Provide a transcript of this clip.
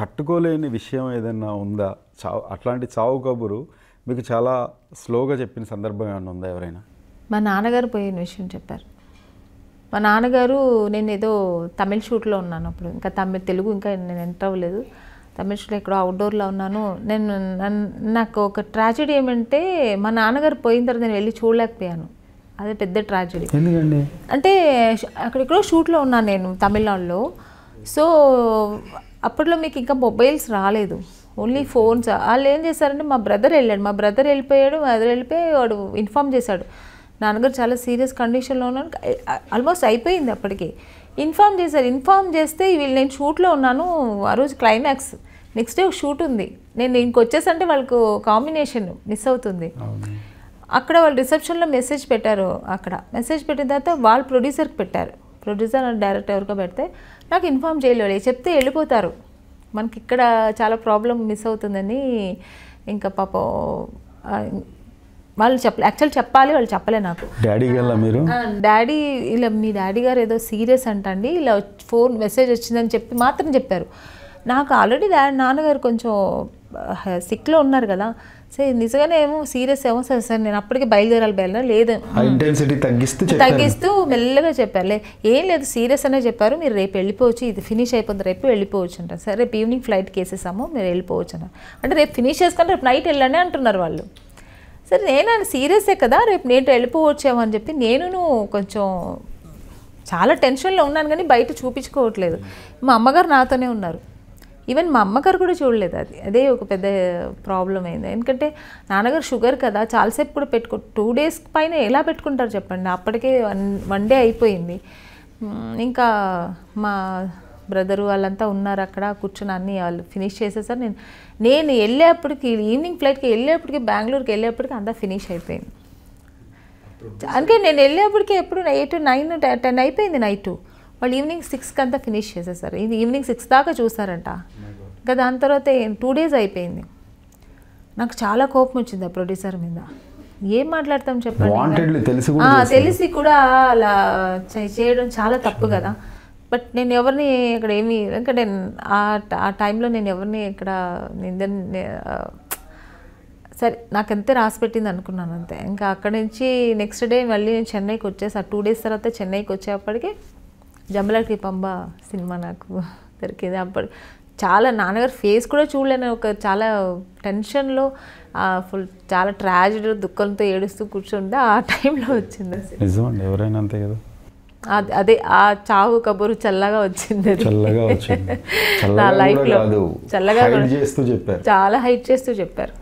తట్టుకోలేని విషయం ఏదైనా ఉందా? అట్లాంటి చావు కబురు మీకు చాలా స్లోగా చెప్పిన సందర్భం ఏమైనా ఉందా ఎవరైనా? మా నాన్నగారు పోయిన విషయం చెప్పారు. మా నాన్నగారు, నేను ఏదో తమిళ్ షూట్లో ఉన్నాను అప్పుడు, ఇంకా తెలుగు ఇంకా నేను ఎంటర్ అవ్వలేదు. తమిళ్ షూట్లో ఎక్కడో అవుట్డోర్లో ఉన్నాను. నాకు ఒక ట్రాజెడీ ఏమంటే, మా నాన్నగారు పోయిన తర్వాత నేను వెళ్ళి చూడలేకపోయాను. అదే పెద్ద ట్రాజెడీ. ఎందుకండి? అంటే అక్కడెక్కడో షూట్లో ఉన్నాను నేను తమిళనాడులో. సో అప్పట్లో మీకు ఇంకా మొబైల్స్ రాలేదు, ఓన్లీ ఫోన్స్. వాళ్ళు ఏం చేశారంటే, మా బ్రదర్ వెళ్ళిపోయాడు. వాడు ఇన్ఫామ్ చేశాడు, నాన్నగారు చాలా సీరియస్ కండిషన్లో ఉన్నాను, ఆల్మోస్ట్ అయిపోయింది అప్పటికి. ఇన్ఫామ్ చేస్తే నేను షూట్లో ఉన్నాను. ఆ రోజు క్లైమాక్స్, నెక్స్ట్ డే ఒక షూట్ ఉంది. నేను ఇంకొచ్చేసంటే వాళ్ళకు కాంబినేషన్ మిస్ అవుతుంది. అక్కడ వాళ్ళు రిసెప్షన్లో మెసేజ్ పెట్టారు. అక్కడ మెసేజ్ పెట్టిన తర్వాత వాళ్ళు ప్రొడ్యూసర్కి పెట్టారు. ప్రొడ్యూసర్ అండ్ డైరెక్టర్ ఎవరికో పెడితే నాకు ఇన్ఫామ్ చేయలేదు. చెప్తే వెళ్ళిపోతారు, మనకి ఇక్కడ చాలా ప్రాబ్లం మిస్ అవుతుందని. ఇంకా పాపం వాళ్ళు యాక్చువల్ చెప్పాలి, వాళ్ళు చెప్పలే నాకు. డాడీ ఇలా మీ డాడీ గారు ఏదో సీరియస్ అంటండి, ఇలా ఫోన్ మెసేజ్ వచ్చిందని మాత్రం చెప్పారు. నాకు ఆల్రెడీ నాన్నగారు కొంచెం సిక్లో ఉన్నారు కదా. సరే నిజంగానే ఏమో సీరియస్ ఏమో సార్ నేను అప్పటికే బయలుదేరాలి లేదు తగ్గిస్తూ మెల్లగా చెప్పారు. ఏం లేదు సీరియస్ అనే చెప్పారు, మీరు రేపు వెళ్ళిపోవచ్చు, ఇది ఫినిష్ అయిపోతుంది, రేపు వెళ్ళిపోవచ్చు అంటారు. సరే రేపు ఈవినింగ్ ఫ్లైట్కి వేసేసాము, మీరు వెళ్ళిపోవచ్చు అన్నారు. అంటే రేపు ఫినిష్ చేసుకొని రేపు నైట్ వెళ్ళండి అంటున్నారు వాళ్ళు. సరే నేను సీరియసే కదా, రేపు నేను వెళ్ళిపోవచ్చేమో అని చెప్పి నేను కొంచెం చాలా టెన్షన్లో ఉన్నాను, కానీ బయట చూపించుకోవట్లేదు. మా అమ్మగారు నాతోనే ఉన్నారు. ఈవెన్ మా అమ్మగారు కూడా చూడలేదు. అదే ఒక పెద్ద ప్రాబ్లం అయింది. ఎందుకంటే నాన్నగారు షుగర్ కదా, చాలాసేపు కూడా 2 days పైన ఎలా పెట్టుకుంటారు చెప్పండి. అప్పటికే 1 day అయిపోయింది. ఇంకా మా బ్రదరు వాళ్ళంతా ఉన్నారు అక్కడ కూర్చొని, అన్నీ వాళ్ళు ఫినిష్ చేసేసారు. నేను వెళ్ళేప్పటికి, ఈవినింగ్ ఫ్లైట్కి వెళ్ళేప్పటికి, బెంగళూరుకి వెళ్ళేప్పటికి అంతా ఫినిష్ అయిపోయింది. అందుకే నేను వెళ్ళేప్పటికి ఎప్పుడు 8, 9, 10 అయిపోయింది నైట్. వాళ్ళు ఈవినింగ్ 6కి అంతా ఫినిష్ చేసేసారు. ఇది ఈవినింగ్ 6 దాకా చూసారంట. ఇంకా దాని తర్వాత 2 days అయిపోయింది. నాకు చాలా కోపం వచ్చింది ఆ ప్రొడ్యూసర్ మీద. ఏం మాట్లాడతాం చెప్పండి, తెలిసి కూడా అలా చేయడం చాలా తప్పు కదా. బట్ నేను ఎవరిని ఇక్కడ ఏమి, ఎందుకంటే ఆ టైంలో నేను ఎవరిని ఇక్కడ సరే నాకు అంతే రాసి పెట్టింది అనుకున్నాను అంతే. ఇంకా అక్కడి నుంచి నెక్స్ట్ డే మళ్ళీ నేను చెన్నైకి వచ్చేసి, ఆ 2 days తర్వాత చెన్నైకి వచ్చేప్పటికి జంబలకి పంబ సినిమా నాకు దొరికింది. అప్పుడు చాలా నాన్నగారు ఫేస్ కూడా చూడలేను, ఒక చాలా టెన్షన్లో చాలా ట్రాజెడీ దుఃఖంతో ఏడుస్తూ కూర్చుంటే ఆ టైంలో వచ్చింది. ఎవరైనా అంతే కదా. అదే ఆ చావు కబురు చల్లగా వచ్చింది నా లైఫ్లో. చల్లగా చాలా హైట్ చేస్తూ చెప్పారు.